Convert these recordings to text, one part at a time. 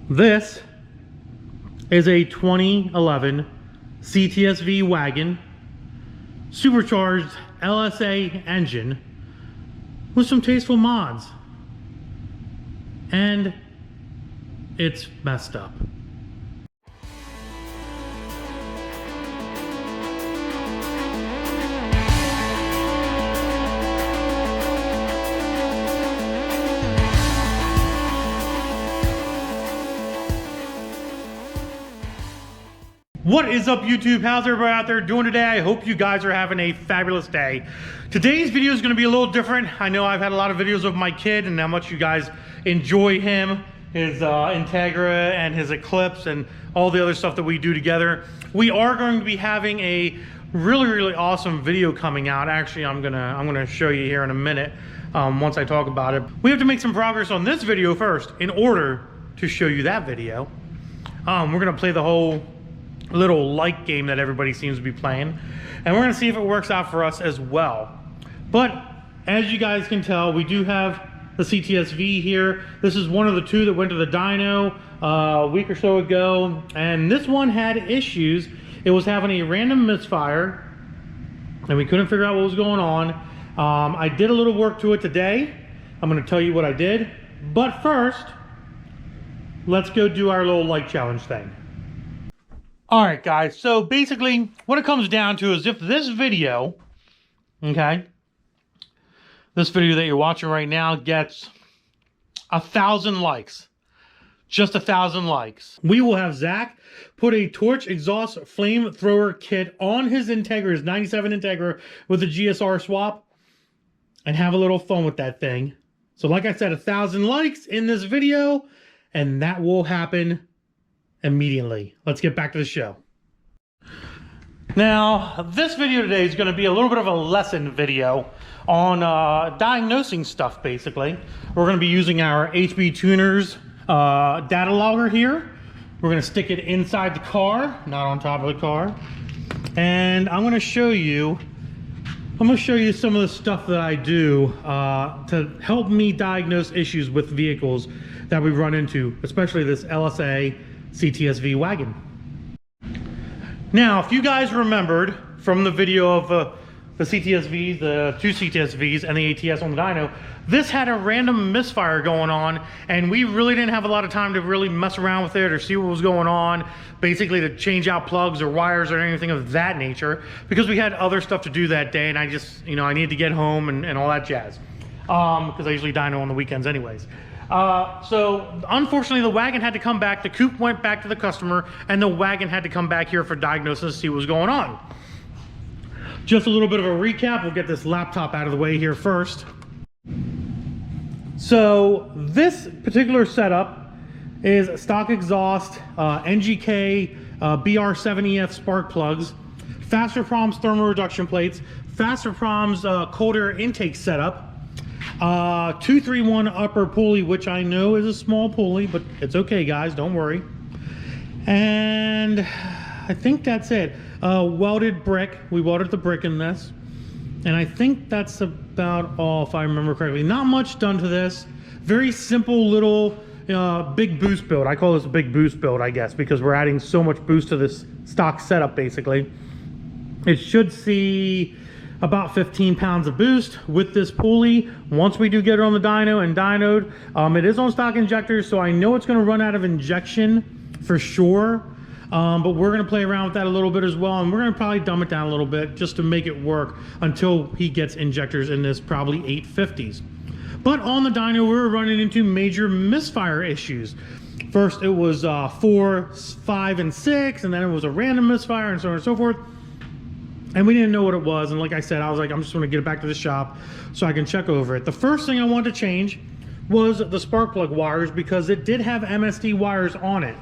This is a 2011 CTSV wagon, supercharged LSA engine with some tasteful mods, and it's messed up. What is up, YouTube? How's everybody out there doing today? I hope you guys are having a fabulous day. Today's video is going to be a little different. I know I've had a lot of videos of my kid and how much you guys enjoy him, his Integra and his Eclipse and all the other stuff that we do together. We are going to be having a really awesome video coming out. Actually, I'm gonna show you here in a minute once I talk about it. We have to make some progress on this video first in order to show you that video. We're gonna play the whole little like game that everybody seems to be playing, and we're gonna see if it works out for us as well. But as you guys can tell, we do have the CTSV here. This is one of the two that went to the dyno a week or so ago, and this one had issues. It was having a random misfire and we couldn't figure out what was going on. I did a little work to it today. I'm going to tell you what I did, but first let's go do our little like challenge thing. All right, guys, so basically what it comes down to is if this video, okay, this video that you're watching right now gets 1,000 likes, just 1,000 likes, we will have Zach put a torch exhaust flamethrower kit on his Integra, his 97 Integra with a GSR swap, and have a little fun with that thing. So like I said, 1,000 likes in this video, and that will happen immediately. Let's get back to the show. Now, this video today is going to be a little bit of a lesson video on diagnosing stuff, basically. We're going to be using our HB Tuners data logger here. We're going to stick it inside the car, not on top of the car. And I'm going to show you some of the stuff that I do to help me diagnose issues with vehicles that we run into, especially this LSA CTSV wagon. Now, if you guys remembered from the video of the CTSVs, the two CTSVs and the ATS on the dyno, this had a random misfire going on, and we really didn't have a lot of time to really mess around with it or see what was going on, basically to change out plugs or wires or anything of that nature, because we had other stuff to do that day, and I just, I needed to get home and all that jazz, because I usually dyno on the weekends anyways. So unfortunately the wagon had to come back, the coupe went back to the customer, and the wagon had to come back here for diagnosis to see what was going on. Just a little bit of a recap. We'll get this laptop out of the way here first. So this particular setup is stock exhaust, NGK BR7EF spark plugs, Faster Proms thermal reduction plates, Faster Proms cold air intake setup, 231 upper pulley, which I know is a small pulley, but it's okay, guys, don't worry. And I think that's it. Welded brick. We welded the brick in this, and I think that's about all, if I remember correctly. Not much done to this. Very simple little big boost build. I call this a big boost build, I guess, because we're adding so much boost to this stock setup. Basically, it should see about 15 pounds of boost with this pulley once we do get it on the dyno and dynoed. It is on stock injectors, so I know it's going to run out of injection for sure, but we're going to play around with that a little bit as well, and we're going to probably dumb it down a little bit just to make it work until he gets injectors in this probably 850s. But on the dyno, we were running into major misfire issues. First it was 4, 5, and 6, and then it was a random misfire, and so on and so forth. And we didn't know what it was, and like I said, I was like, I'm just gonna get it back to the shop so I can check over it. The first thing I wanted to change was the spark plug wires, because it did have MSD wires on it.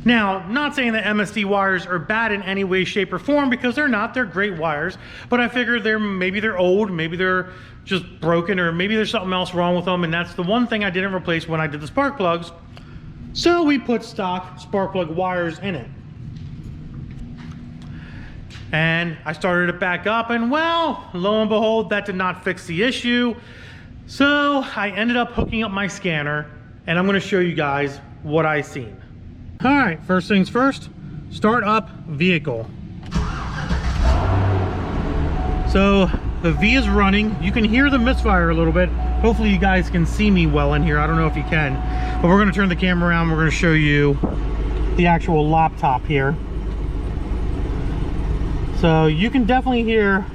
Now, not saying that MSD wires are bad in any way, shape, or form, because they're not. They're great wires, but I figured maybe they're old, maybe they're just broken, or maybe there's something else wrong with them, and that's the one thing I didn't replace when I did the spark plugs. So we put stock spark plug wires in it. And I started it back up, and well, lo and behold, that did not fix the issue. So I ended up hooking up my scanner and I'm going to show you guys what I seen. All right, first things first, start up vehicle. So the V is running. You can hear the misfire a little bit. Hopefully you guys can see me well in here. I don't know if you can, but we're going to turn the camera around. We're going to show you the actual laptop here. So you can definitely hear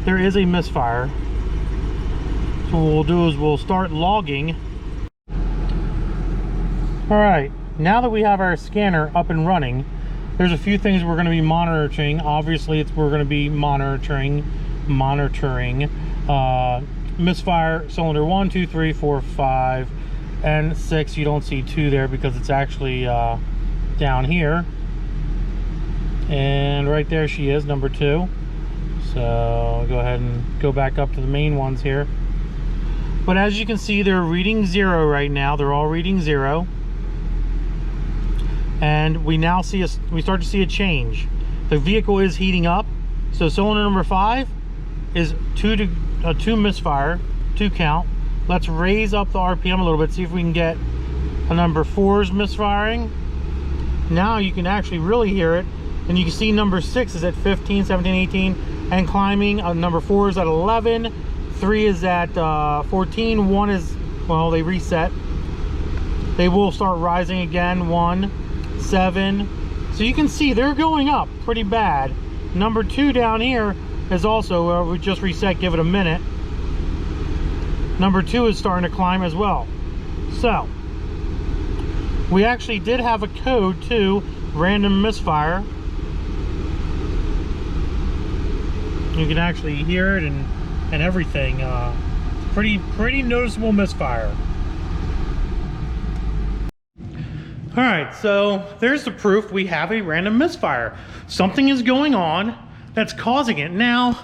there is a misfire. So what we'll do is we'll start logging. All right, now that we have our scanner up and running, there's a few things we're going to be monitoring. Obviously, we're going to be monitoring misfire cylinder 1, 2, 3, 4, 5, and 6. You don't see 2 there because it's actually down here. And right there she is, number 2. So I'll go ahead and go back up to the main ones here. But as you can see, they're reading 0 right now. They're all reading 0. And we now see we start to see a change. The vehicle is heating up. So cylinder number 5 is 2 misfire, 2 count. Let's raise up the RPM a little bit, see if we can get a number 4's misfiring. Now you can actually really hear it, and you can see number 6 is at 15, 17, 18, and climbing. Number 4 is at 11, 3 is at 14, 1 is, well, they reset. They will start rising again, 1, 7. So you can see they're going up pretty bad. Number 2 down here is also, we just reset, give it a minute. Number 2 is starting to climb as well. So we actually did have a code to random misfire. You can actually hear it and everything. Pretty noticeable misfire. All right, so there's the proof. We have a random misfire. Something is going on that's causing it. Now,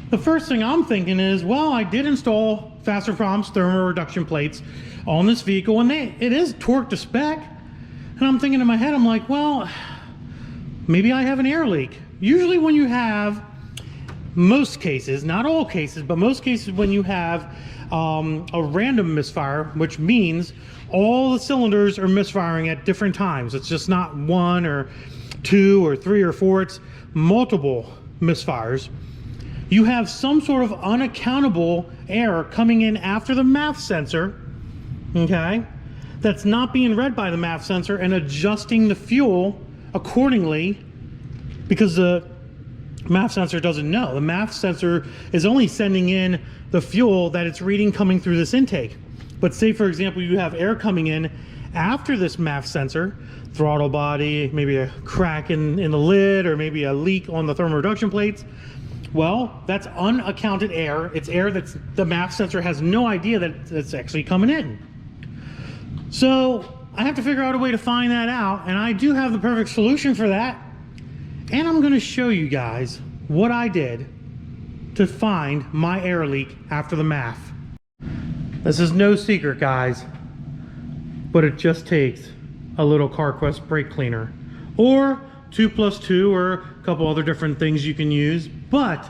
the first thing I'm thinking is, well, I did install faster prompts, thermal reduction plates on this vehicle, and it is torqued to spec. And I'm thinking in my head, I'm like, well, maybe I have an air leak. Usually when you have, most cases, not all cases, but most cases when you have a random misfire, which means all the cylinders are misfiring at different times. It's just not 1 or 2 or 3 or 4, it's multiple misfires. You have some sort of unaccountable error coming in after the MAF sensor, okay, that's not being read by the MAF sensor and adjusting the fuel accordingly, because the MAF sensor doesn't know. The MAF sensor is only sending in the fuel that it's reading coming through this intake. But say, for example, you have air coming in after this MAF sensor, throttle body, maybe a crack in the lid, or maybe a leak on the thermal reduction plates. Well, that's unaccounted air. It's air that's the MAF sensor has no idea that it's actually coming in. So I have to figure out a way to find that out, and I do have the perfect solution for that. And I'm going to show you guys what I did to find my air leak after the MAF. This is no secret, guys, but it just takes a little CarQuest brake cleaner, or 2+2, or a couple other different things you can use. But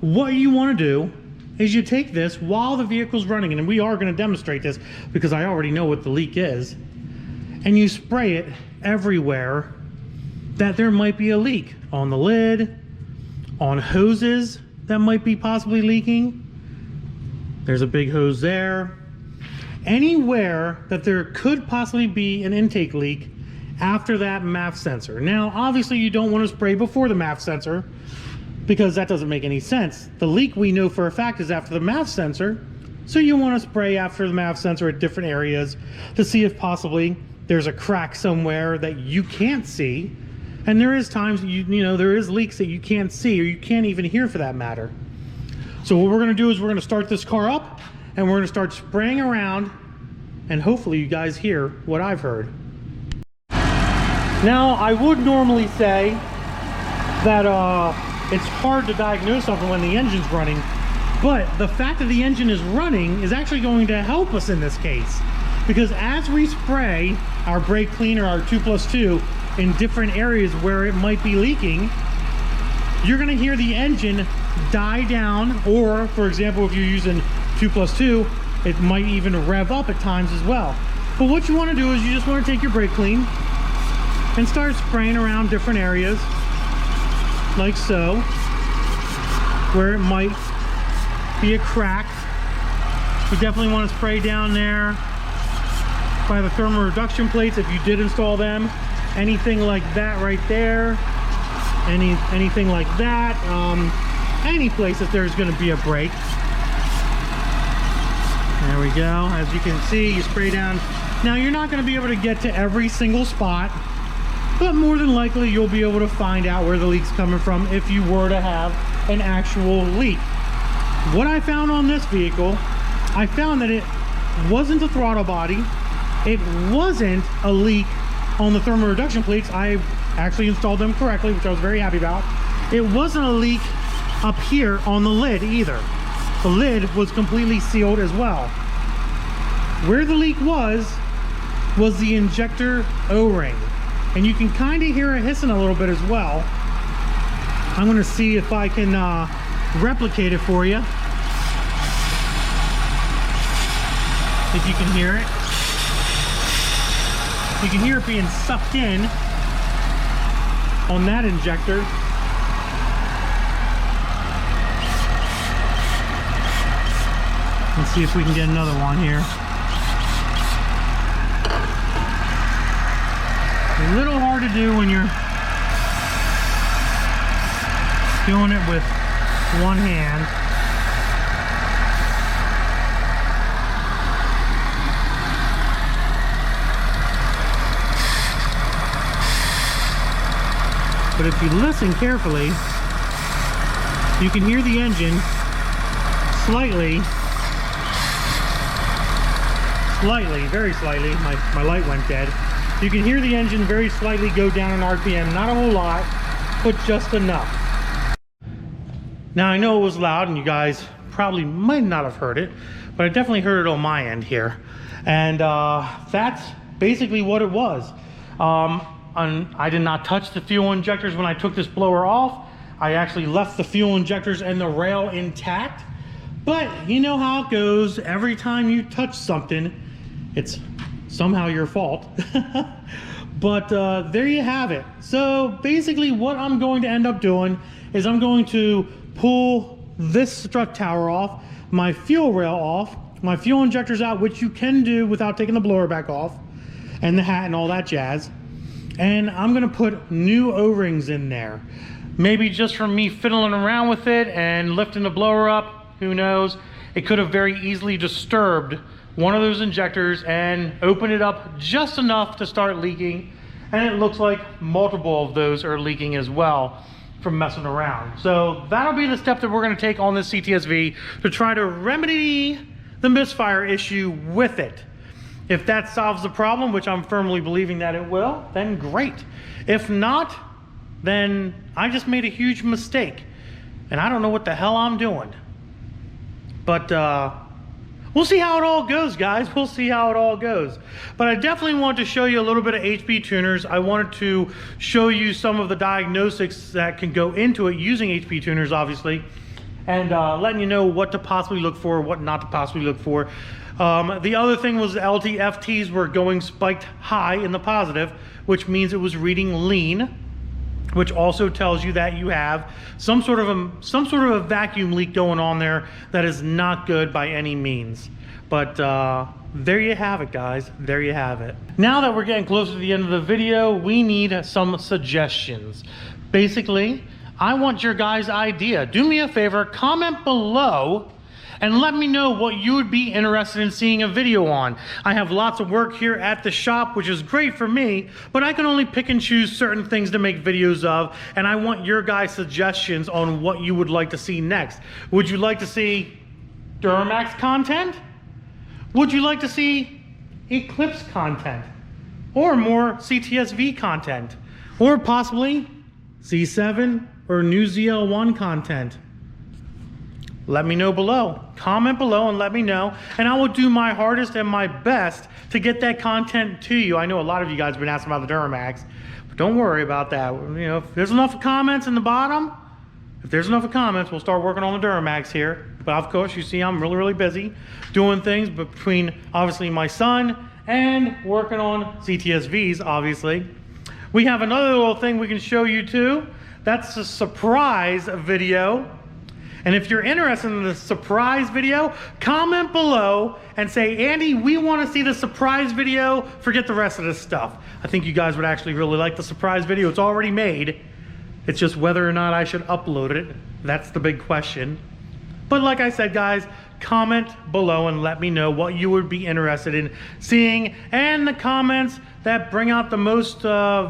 what you want to do is you take this while the vehicle's running, and we are going to demonstrate this because I already know what the leak is, and you spray it everywhere that there might be a leak. On the lid, on hoses that might be possibly leaking. There's a big hose there. Anywhere that there could possibly be an intake leak after that MAF sensor. Now, obviously you don't want to spray before the MAF sensor because that doesn't make any sense. The leak we know for a fact is after the MAF sensor, so you want to spray after the MAF sensor at different areas to see if possibly there's a crack somewhere that you can't see. And there is times, you know, there is leaks that you can't see or you can't even hear for that matter. So what we're going to do is we're going to start this car up and we're going to start spraying around, and hopefully you guys hear what I've heard. Now, I would normally say that it's hard to diagnose something when the engine's running, but the fact that the engine is running is actually going to help us in this case, because as we spray our brake cleaner, our 2+2, in different areas where it might be leaking, you're going to hear the engine die down, or for example, if you're using 2+2, it might even rev up at times as well. But what you want to do is you just want to take your brake clean and start spraying around different areas, like so, where it might be a crack. You definitely want to spray down there by the thermal reduction plates if you did install them. Anything like that right there, anything like that, any place that there's going to be a break. There we go. As you can see, you spray down. Now you're not going to be able to get to every single spot, but more than likely you'll be able to find out where the leak's coming from if you were to have an actual leak. What I found on this vehicle, I found that it wasn't a throttle body, it wasn't a leak on the thermal reduction plates. I actually installed them correctly, which I was very happy about. It wasn't a leak up here on the lid either. The lid was completely sealed as well. Where the leak was the injector O-ring. And you can kind of hear it hissing a little bit as well. I'm going to see if I can replicate it for you. If you can hear it. You can hear it being sucked in on that injector. Let's see if we can get another one here. A little hard to do when you're doing it with one hand. But if you listen carefully, you can hear the engine slightly, very slightly, my light went dead. You can hear the engine very slightly go down in RPM, not a whole lot, but just enough. Now I know it was loud and you guys probably might not have heard it, but I definitely heard it on my end here. And that's basically what it was. I did not touch the fuel injectors when I took this blower off. I actually left the fuel injectors and the rail intact. But you know how it goes. Every time you touch something, it's somehow your fault. But there you have it. So basically what I'm going to end up doing is I'm going to pull this strut tower off, my fuel rail off, my fuel injectors out, which you can do without taking the blower back off, and the hat and all that jazz. And I'm gonna put new O-rings in there. Maybe just from me fiddling around with it and lifting the blower up, who knows? It could have very easily disturbed one of those injectors and opened it up just enough to start leaking. And it looks like multiple of those are leaking as well from messing around. So that'll be the step that we're gonna take on this CTSV to try to remedy the misfire issue with it. If that solves the problem, which I'm firmly believing that it will, then great. If not, then I just made a huge mistake and I don't know what the hell I'm doing. But we'll see how it all goes, guys. We'll see how it all goes. But I definitely want to show you a little bit of HP tuners. I wanted to show you some of the diagnostics that can go into it using HP tuners, obviously, and letting you know what to possibly look for, what not to possibly look for. The other thing was the LTFTs were going spiked high in the positive, which means it was reading lean, which also tells you that you have some sort of a vacuum leak going on there that is not good by any means. But there you have it, guys. There you have it. Now that we're getting closer to the end of the video, we need some suggestions. Basically, I want your guys' idea. Do me a favor, comment below and let me know what you would be interested in seeing a video on. I have lots of work here at the shop, which is great for me, but I can only pick and choose certain things to make videos of, and I want your guys' suggestions on what you would like to see next. Would you like to see Duramax content? Would you like to see Eclipse content? Or more CTSV content? Or possibly C7 or new ZL1 content? Let me know below. Comment below and let me know, and I will do my hardest and my best to get that content to you. I know a lot of you guys have been asking about the Duramax, but don't worry about that. You know, if there's enough comments in the bottom, if there's enough comments, we'll start working on the Duramax here. But of course, you see I'm really busy doing things between obviously my son and working on CTSVs, obviously. We have another little thing we can show you too. That's a surprise video. And if you're interested in the surprise video, comment below and say, Andy, we want to see the surprise video. Forget the rest of this stuff. I think you guys would actually really like the surprise video. It's already made. It's just whether or not I should upload it. That's the big question. But like I said, guys, comment below and let me know what you would be interested in seeing, and the comments that bring out the most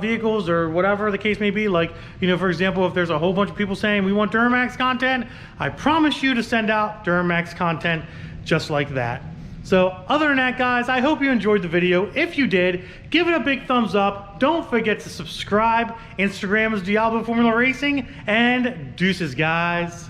vehicles or whatever the case may be. Like, you know, for example, if there's a whole bunch of people saying we want Duramax content, I promise you to send out Duramax content just like that. So other than that, guys, I hope you enjoyed the video. If you did, give it a big thumbs up. Don't forget to subscribe. Instagram is Diablo Formula Racing, and deuces, guys.